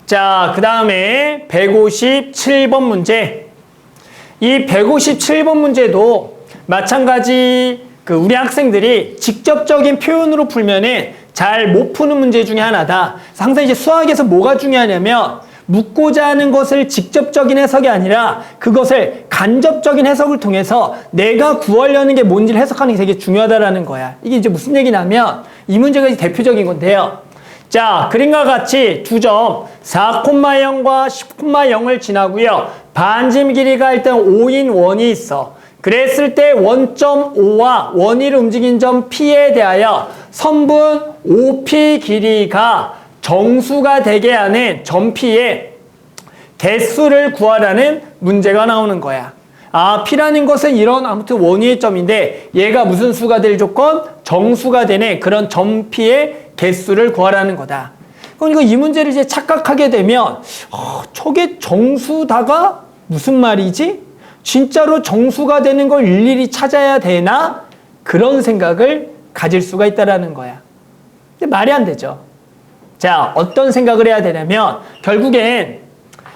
자, 그 다음에 157번 문제. 이 157번 문제도 마찬가지 우리 학생들이 직접적인 표현으로 풀면은 잘 못 푸는 문제 중에 하나다. 항상 이제 수학에서 뭐가 중요하냐면 묻고자 하는 것을 직접적인 해석이 아니라 그것을 간접적인 해석을 통해서 내가 구하려는 게 뭔지를 해석하는 게 되게 중요하다라는 거야. 이게 이제 무슨 얘기냐면 이 문제가 이제 대표적인 건데요. 자, 그림과 같이 두 점 4,0과 10,0을 지나고요. 반지름 길이가 일단 5인 원이 있어. 그랬을 때 원점 O와 원위를 움직인 점 P에 대하여 선분 OP 길이가 정수가 되게 하는 점 P의 개수를 구하라는 문제가 나오는 거야. 아, P라는 것은 이런 아무튼 원위의 점인데 얘가 무슨 수가 될 조건? 정수가 되는 그런 점 P의 개수를 구하라는 거다. 그러니까 이 문제를 이제 착각하게 되면 저게 정수다가 무슨 말이지? 진짜로 정수가 되는 걸 일일이 찾아야 되나? 그런 생각을 가질 수가 있다라는 거야. 근데 말이 안 되죠. 자, 어떤 생각을 해야 되냐면 결국엔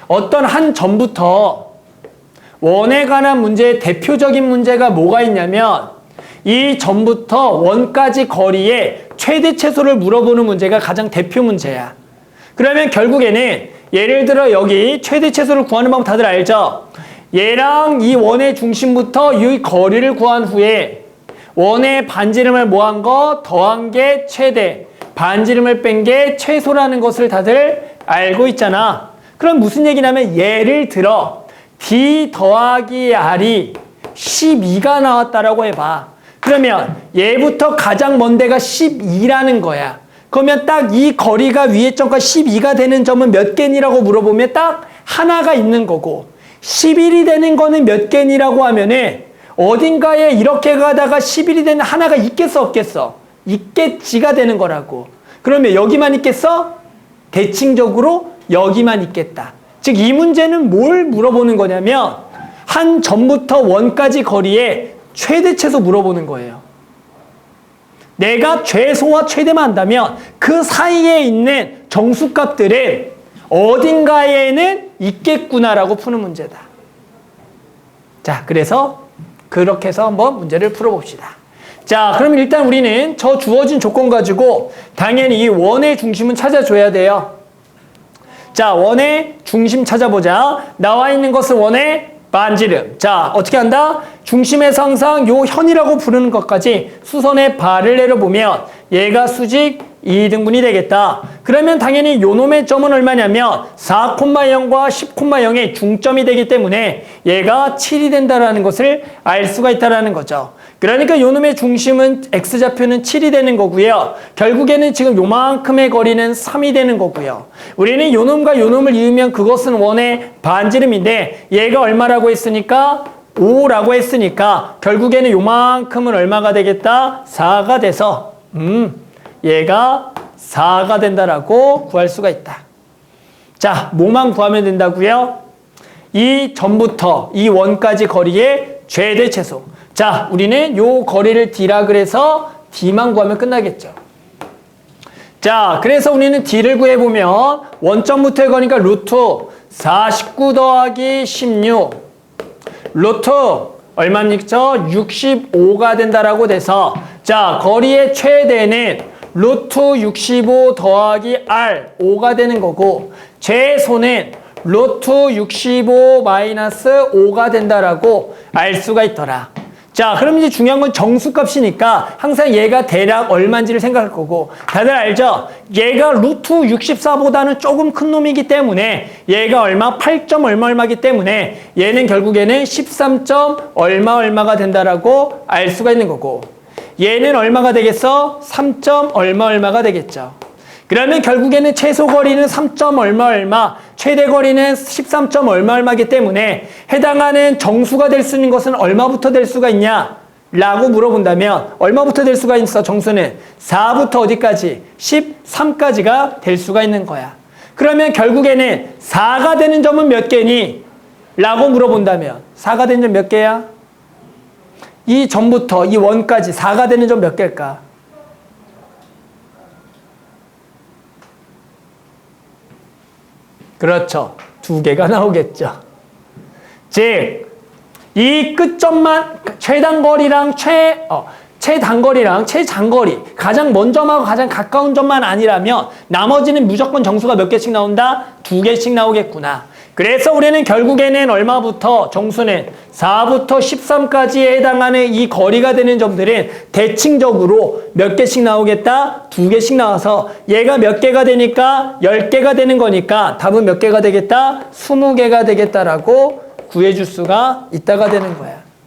어떤 한 점부터 원에 관한 문제의 대표적인 문제가 뭐가 있냐면 이 점부터 원까지 거리의 최대 최소를 물어보는 문제가 가장 대표 문제야. 그러면 결국에는 예를 들어 여기 최대 최소를 구하는 방법 다들 알죠? 얘랑 이 원의 중심부터 이 거리를 구한 후에 원의 반지름을 모한 거 더한 게 최대, 반지름을 뺀 게 최소라는 것을 다들 알고 있잖아. 그럼 무슨 얘기냐면 예를 들어 D 더하기 R이 12가 나왔다라고 해봐. 그러면 얘부터 가장 먼 데가 12라는 거야. 그러면 딱 이 거리가 위의 점과 12가 되는 점은 몇 개니라고 물어보면 딱 하나가 있는 거고 11이 되는 거는 몇 개니라고 하면은 어딘가에 이렇게 가다가 11이 되는 하나가 있겠어 없겠어? 있겠지가 되는 거라고. 그러면 여기만 있겠어? 대칭적으로 여기만 있겠다. 즉 이 문제는 뭘 물어보는 거냐면 한 점부터 원까지 거리에 최대 최소 물어보는 거예요. 내가 최소와 최대만 한다면 그 사이에 있는 정수값들은 어딘가에는 있겠구나라고 푸는 문제다. 자, 그래서 그렇게 해서 한번 문제를 풀어봅시다. 자, 그럼 일단 우리는 저 주어진 조건 가지고 당연히 이 원의 중심은 찾아줘야 돼요. 자, 원의 중심 찾아보자. 나와 있는 것은 원의 반지름. 자, 어떻게 한다? 중심에서 항상 요 현이라고 부르는 것까지 수선의 발을 내려보면 얘가 수직 2등분이 되겠다. 그러면 당연히 요 놈의 점은 얼마냐면 4,0과 10,0의 중점이 되기 때문에 얘가 7이 된다라는 것을 알 수가 있다라는 거죠. 그러니까 요 놈의 중심은 X좌표는 7이 되는 거고요. 결국에는 지금 요만큼의 거리는 3이 되는 거고요. 우리는 요 놈과 요 놈을 이으면 그것은 원의 반지름인데 얘가 얼마라고 했으니까 5라고 했으니까 결국에는 요만큼은 얼마가 되겠다? 4가 돼서 얘가 4가 된다라고 구할 수가 있다. 자, 뭐만 구하면 된다고요? 이 점부터 이 원까지 거리의 최대 최소. 자, 우리는 요 거리를 D라 그래서 D만 구하면 끝나겠죠. 자, 그래서 우리는 D를 구해보면 원점부터의 거니까 루트 49 더하기 16 루트 얼마입니까? 65가 된다라고 돼서 자, 거리의 최대는 루트 65 더하기 R 5가 되는 거고 최소는 루트 65 마이너스 5가 된다라고 알 수가 있더라. 자, 그럼 이제 중요한 건 정수값이니까 항상 얘가 대략 얼마인지를 생각할 거고 다들 알죠? 얘가 루트 64보다는 조금 큰 놈이기 때문에 얘가 얼마? 8점 얼마이기 때문에 얘는 결국에는 13점 얼마가 된다라고 알 수가 있는 거고 얘는 얼마가 되겠어? 3점 얼마가 되겠죠. 그러면 결국에는 최소 거리는 3점 얼마, 최대 거리는 13점 얼마이기 때문에 해당하는 정수가 될 수 있는 것은 얼마부터 될 수가 있냐? 라고 물어본다면 얼마부터 될 수가 있어? 정수는 4부터 어디까지? 13까지가 될 수가 있는 거야. 그러면 결국에는 4가 되는 점은 몇 개니? 라고 물어본다면 4가 되는 점 몇 개야? 이 점부터 이 원까지 4가 되는 점 몇 개일까? 그렇죠. 2개가 나오겠죠. 즉, 이 끝점만 최단거리랑 최단거리랑 최장거리 가장 먼 점하고 가장 가까운 점만 아니라면 나머지는 무조건 정수가 몇 개씩 나온다? 2개씩 나오겠구나. 그래서 우리는 결국에는 얼마부터 정수는 4부터 13까지에 해당하는 이 거리가 되는 점들은 대칭적으로 몇 개씩 나오겠다? 2개씩 나와서 얘가 몇 개가 되니까 10개가 되는 거니까 답은 몇 개가 되겠다? 20개가 되겠다라고 구해줄 수가 있다가 되는 거야.